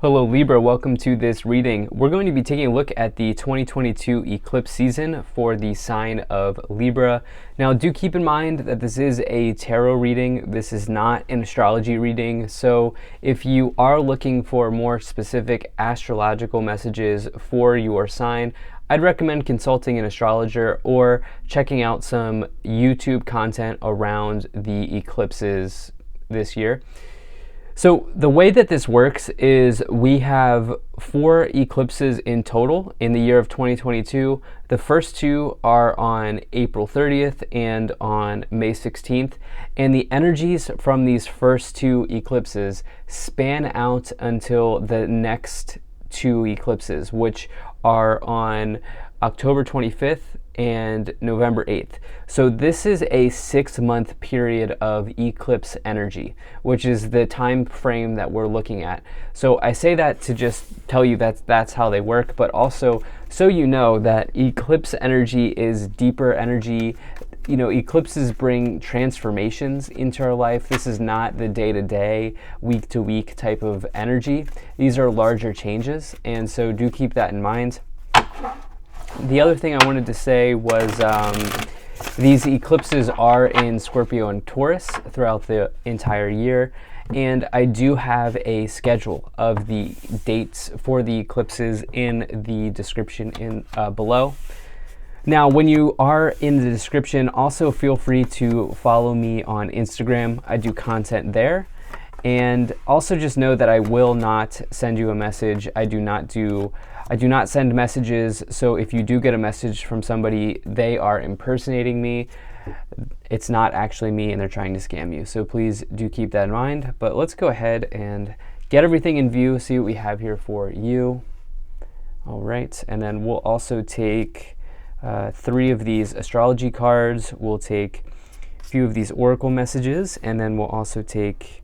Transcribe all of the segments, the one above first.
Hello Libra, welcome to this reading. We're going to be taking a look at the 2022 eclipse season for the sign of Libra. Now do keep in mind that this is a tarot reading. This is not an astrology reading. So if you are looking for more specific astrological messages for your sign, I'd recommend consulting an astrologer or checking out some YouTube content around the eclipses this year. So the way that this works is we have 4 eclipses in total in the year of 2022. The first 2 are on April 30th and on May 16th. And the energies from these first 2 eclipses span out until the next 2 eclipses, which are on October 25th and November 8th. So this is a 6-month period of eclipse energy, which is the time frame that we're looking at. So I say that to just tell you that that's how they work, but also so you know that eclipse energy is deeper energy. You know, eclipses bring transformations into our life. This is not the day-to-day, week-to-week type of energy. These are larger changes, and so do keep that in mind. The other thing I wanted to say was these eclipses are in Scorpio and Taurus throughout the entire year, and I do have a schedule of the dates for the eclipses in the description below. Now, when you are in the description, also feel free to follow me on Instagram. I do content there. And also just know that I will not send you a message. I do not send messages. So if you do get a message from somebody, they are impersonating me. It's not actually me and they're trying to scam you. So please do keep that in mind. But let's go ahead and get everything in view, see what we have here for you. All right, and then we'll also take 3 of these astrology cards. We'll take a few of these oracle messages, and then we'll also take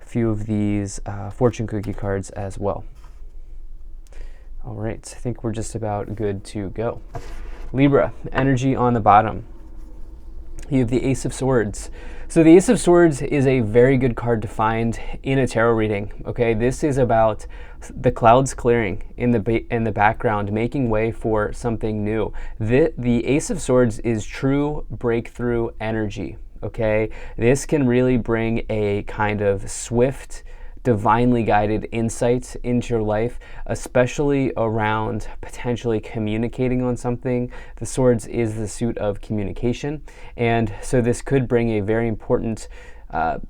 few of these fortune cookie cards as well. All right, I think we're just about good to go. Libra, energy on the bottom. You have the Ace of Swords. So the Ace of Swords is a very good card to find in a tarot reading. Okay, this is about the clouds clearing in the background, making way for something new. The Ace of Swords is true breakthrough energy. Okay, this can really bring a kind of swift, divinely guided insights into your life, especially around potentially communicating on something. The Swords is the suit of communication, and so this could bring a very important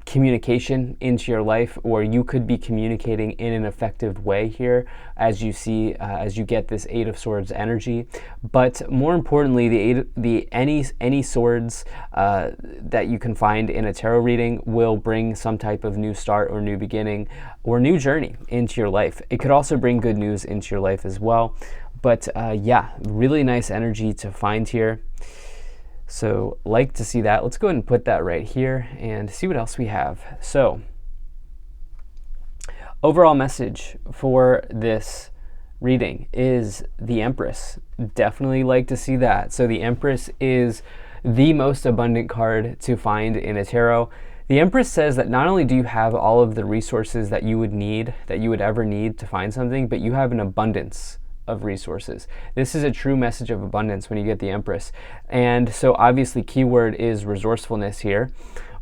communication into your life, or you could be communicating in an effective way here as you see as you get this 8 of Swords energy. But more importantly, any swords that you can find in a tarot reading will bring some type of new start or new beginning or new journey into your life. It could also bring good news into your life as well. But yeah, really nice energy to find here. So like to see that. Let's go ahead and put that right here and see what else we have. So overall message for this reading is the Empress. Definitely like to see that. So the Empress is the most abundant card to find in a tarot. The Empress says that not only do you have all of the resources that you would ever need to find something, but you have an abundance of resources. This is a true message of abundance when you get the Empress. And so obviously keyword is resourcefulness here.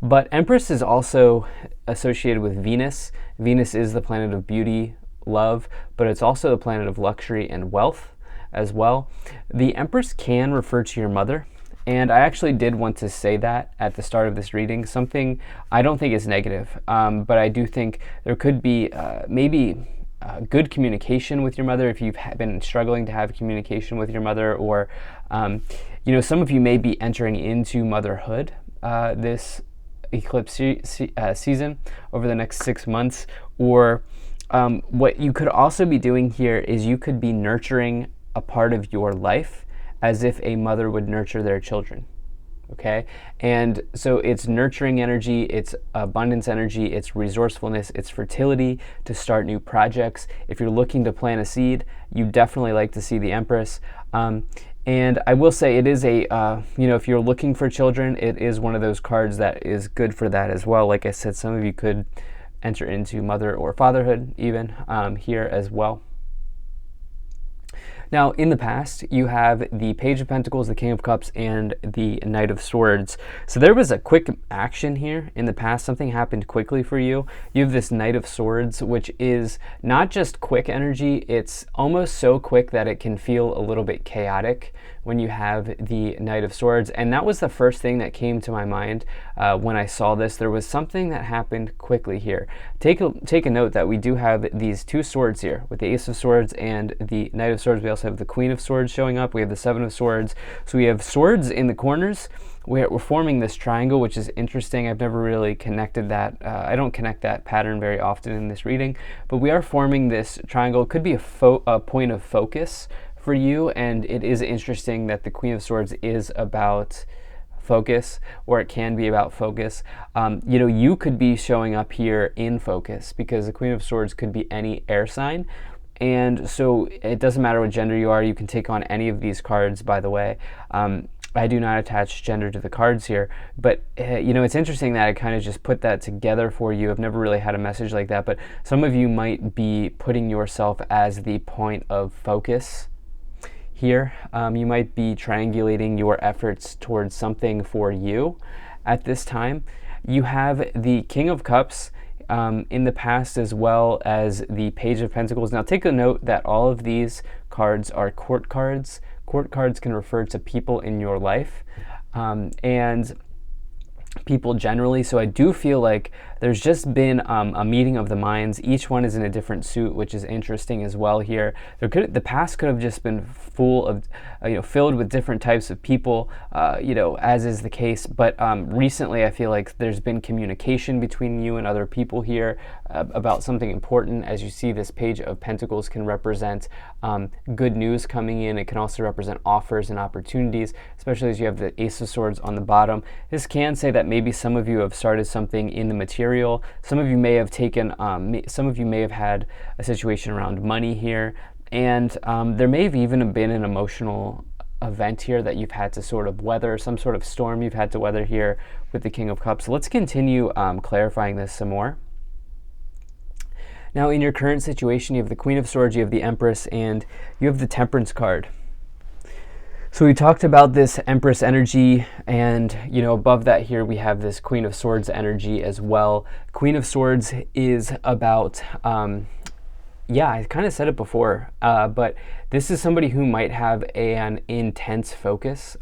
But Empress is also associated with Venus. Venus is the planet of beauty, love, but it's also the planet of luxury and wealth as well. The Empress can refer to your mother. And I actually did want to say that at the start of this reading, something I don't think is negative, but I do think there could be maybe good communication with your mother if you've been struggling to have communication with your mother, or you know, some of you may be entering into motherhood this eclipse season over the next 6 months, or what you could also be doing here is you could be nurturing a part of your life as if a mother would nurture their children. Okay, and so it's nurturing energy, it's abundance energy, it's resourcefulness, it's fertility to start new projects. If you're looking to plant a seed, you definitely like to see the Empress. And I will say it is a, you know, if you're looking for children, it is one of those cards that is good for that as well. Like I said, some of you could enter into mother or fatherhood even here as well. Now, in the past, you have the Page of Pentacles, the King of Cups, and the Knight of Swords. So there was a quick action here in the past. Something happened quickly for you. You have this Knight of Swords, which is not just quick energy. It's almost so quick that it can feel a little bit chaotic when you have the Knight of Swords. And that was the first thing that came to my mind when I saw this. There was something that happened quickly here. Take a note that we do have these two swords here with the Ace of Swords and the Knight of Swords. We also have the Queen of Swords showing up. We have the Seven of Swords. So we have swords in the corners. We're forming this triangle, which is interesting. I've never really connected that. I don't connect that pattern very often in this reading, but we are forming this triangle. It could be a point of focus for you, and it is interesting that the Queen of Swords is about focus, or it can be about focus. You know, you could be showing up here in focus because the Queen of Swords could be any air sign. And so it doesn't matter what gender you are. You can take on any of these cards, by the way. I do not attach gender to the cards here, but you know, it's interesting that I kind of just put that together for you. I've never really had a message like that, but some of you might be putting yourself as the point of focus here. You might be triangulating your efforts towards something for you at this time. You have the King of Cups in the past, as well as the Page of Pentacles. Now take a note that all of these cards are court cards. Court cards can refer to people in your life and people generally. So I do feel like there's just been a meeting of the minds. Each one is in a different suit, which is interesting as well here. The past could have just been full of, filled with different types of people, as is the case. But recently, I feel like there's been communication between you and other people here about something important. As you see, this Page of Pentacles can represent good news coming in. It can also represent offers and opportunities, especially as you have the Ace of Swords on the bottom. This can say that maybe some of you have started something in the material. Some of you may have taken, some of you may have had a situation around money here, and there may have even been an emotional event here that you've had to sort of weather, some sort of storm you've had to weather here with the King of Cups. Let's continue clarifying this some more. Now, in your current situation, you have the Queen of Swords, you have the Empress, and you have the Temperance card. So we talked about this Empress energy, and above that here we have this Queen of Swords energy as well. Queen of Swords is about, I kind of said it before, but this is somebody who might have an intense focus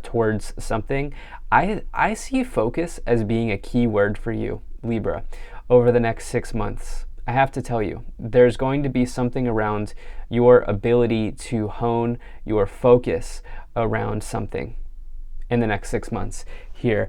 towards something. I see focus as being a key word for you, Libra, over the next 6 months. I have to tell you, there's going to be something around your ability to hone your focus around something in the next 6 months here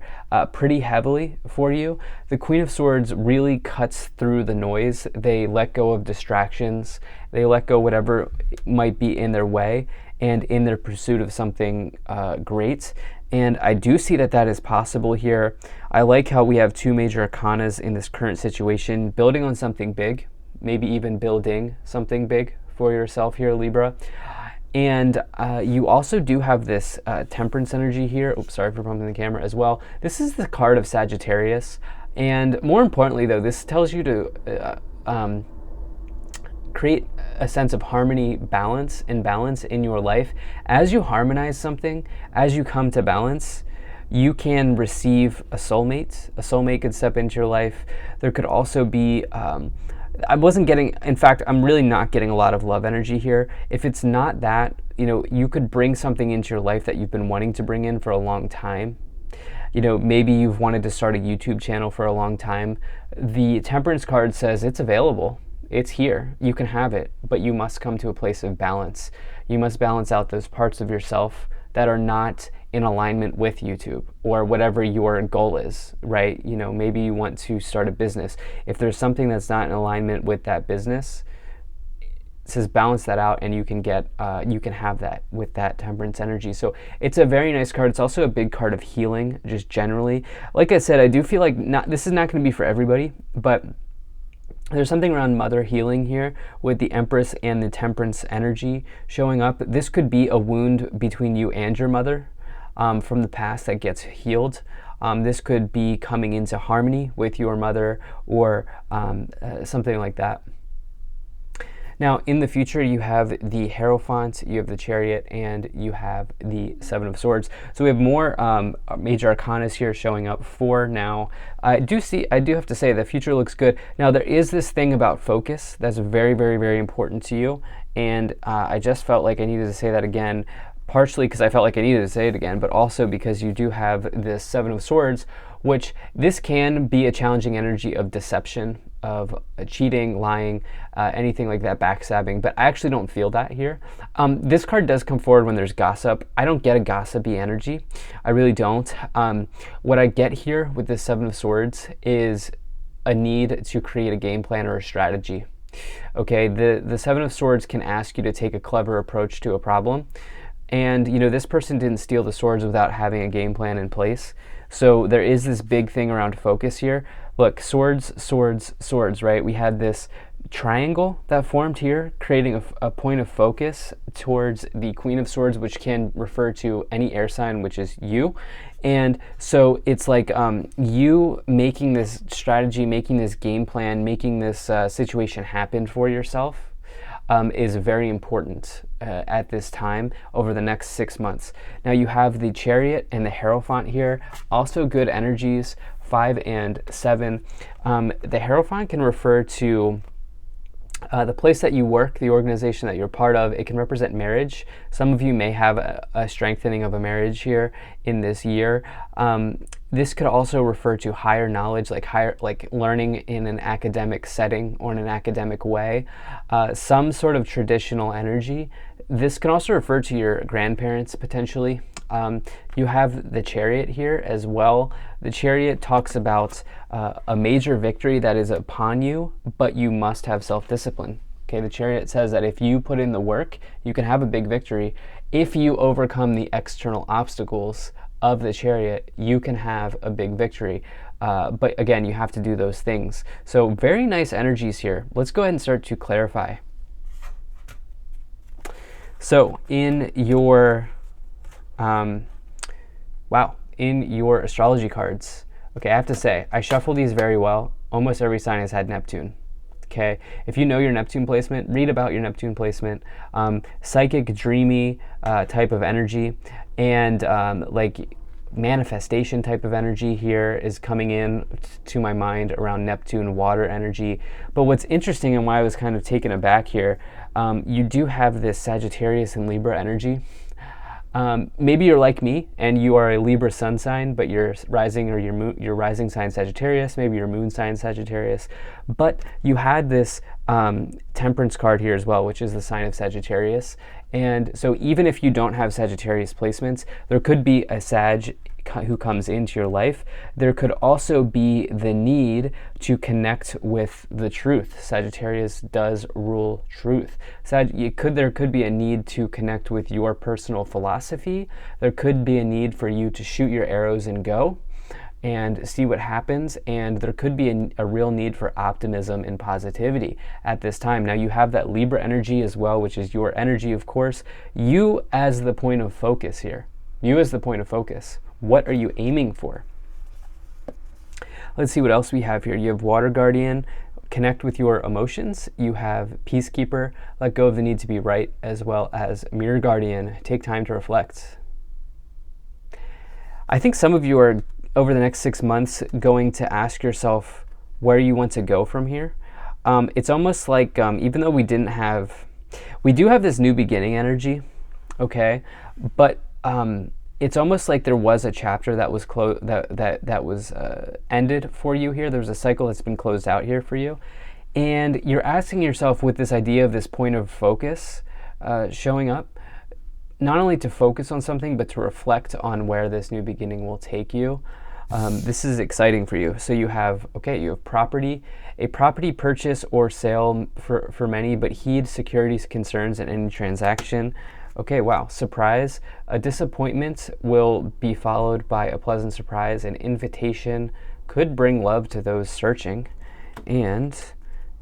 pretty heavily for you. The Queen of Swords really cuts through the noise. They let go of distractions. They let go whatever might be in their way and in their pursuit of something great. And I do see that that is possible here. I like how we have two major arcanas in this current situation, building on something big, maybe even building something big for yourself here, Libra. And you also do have this Temperance energy here. Oops, sorry for bumping the camera as well. This is the card of Sagittarius. And more importantly, though, this tells you to create a sense of harmony, balance in your life. As you harmonize something, as you come to balance, you can receive a soulmate. A soulmate could step into your life. There could also be, I wasn't getting, in fact, I'm really not getting a lot of love energy here. If it's not that, you could bring something into your life that you've been wanting to bring in for a long time. Maybe you've wanted to start a YouTube channel for a long time. The Temperance card says it's available. It's here. You can have it, but you must come to a place of balance. You must balance out those parts of yourself that are not in alignment with YouTube or whatever your goal is, right? Maybe you want to start a business. If there's something that's not in alignment with that business, it says balance that out, and you can have that with that Temperance energy. So it's a very nice card. It's also a big card of healing, just generally. Like I said, I do feel like this is not going to be for everybody, but there's something around mother healing here with the Empress and the Temperance energy showing up. This could be a wound between you and your mother from the past that gets healed. This could be coming into harmony with your mother or something like that. Now, in the future, you have the Hierophant, you have the Chariot, and you have the Seven of Swords. So we have more major arcanas here showing up for now. I do have to say the future looks good. Now, there is this thing about focus that's very, very, very important to you. And I just felt like I needed to say that again, partially because I felt like I needed to say it again, but also because you do have this Seven of Swords, which this can be a challenging energy of deception, of cheating, lying, anything like that, backstabbing, but I actually don't feel that here. This card does come forward when there's gossip. I don't get a gossipy energy. I really don't. What I get here with this Seven of Swords is a need to create a game plan or a strategy. Okay, the Seven of Swords can ask you to take a clever approach to a problem. And, you know, this person didn't steal the swords without having a game plan in place. So there is this big thing around focus here. Look, swords, swords, swords, right? We had this triangle that formed here, creating a point of focus towards the Queen of Swords, which can refer to any air sign, which is you. And so it's like you making this strategy, making this game plan, making this situation happen for yourself is very important at this time over the next 6 months. Now you have the Chariot and the Hierophant here, also good energies, 5 and 7. The Hierophant can refer to the place that you work, the organization that you're part of. It can represent marriage. Some of you may have a strengthening of a marriage here in this year. This could also refer to higher knowledge, like learning in an academic setting or in an academic way. Some sort of traditional energy. This can also refer to your grandparents potentially. You have the Chariot here as well. The Chariot talks about a major victory that is upon you, but you must have self-discipline. Okay, the Chariot says that if you put in the work, you can have a big victory. If you overcome the external obstacles of the Chariot, you can have a big victory. But again, you have to do those things. So very nice energies here. Let's go ahead and start to clarify. So in your in your astrology cards, okay, I have to say, I shuffle these very well. Almost every sign has had Neptune. Okay, if you know your Neptune placement, read about your Neptune placement. Psychic, dreamy type of energy, and like manifestation type of energy here is coming in to my mind around Neptune, water energy. But what's interesting and why I was kind of taken aback here, you do have this Sagittarius and Libra energy. Maybe you're like me and you are a Libra sun sign, but your rising or your rising sign Sagittarius, maybe your moon sign Sagittarius, but you had this Temperance card here as well, which is the sign of Sagittarius. And so even if you don't have Sagittarius placements, there could be a Sag who comes into your life. There could also be the need to connect with the truth. Sagittarius does rule truth. There could be a need to connect with your personal philosophy. There could be a need for you to shoot your arrows and go and see what happens, and there could be a real need for optimism and positivity at this time. Now you have that Libra energy as well, which is your energy, of course. You as the point of focus here. You as the point of focus. What are you aiming for? Let's see what else we have here. You have Water Guardian, connect with your emotions. You have Peacekeeper, let go of the need to be right, as well as Mirror Guardian, take time to reflect. I think some of you are, over the next 6 months, going to ask yourself where you want to go from here. It's almost like, even though we do have this new beginning energy, okay, but it's almost like there was a chapter that was ended for you here. There's a cycle that's been closed out here for you, and you're asking yourself with this idea of this point of focus showing up, not only to focus on something, but to reflect on where this new beginning will take you. This is exciting for you. So you have property, a property purchase or sale for many, but heed security concerns in any transaction. Okay, wow, surprise. A disappointment will be followed by a pleasant surprise. An invitation could bring love to those searching. And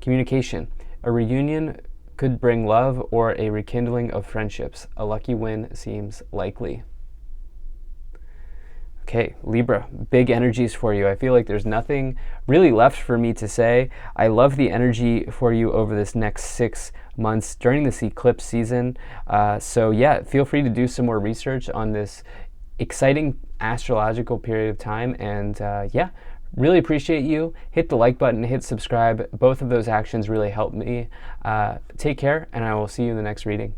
communication. A reunion could bring love or a rekindling of friendships. A lucky win seems likely. Okay, Libra, big energies for you. I feel like there's nothing really left for me to say. I love the energy for you over this next 6 months during this eclipse season. So yeah, feel free to do some more research on this exciting astrological period of time. And yeah, really appreciate you. Hit the like button, hit subscribe. Both of those actions really help me. Take care, and I will see you in the next reading.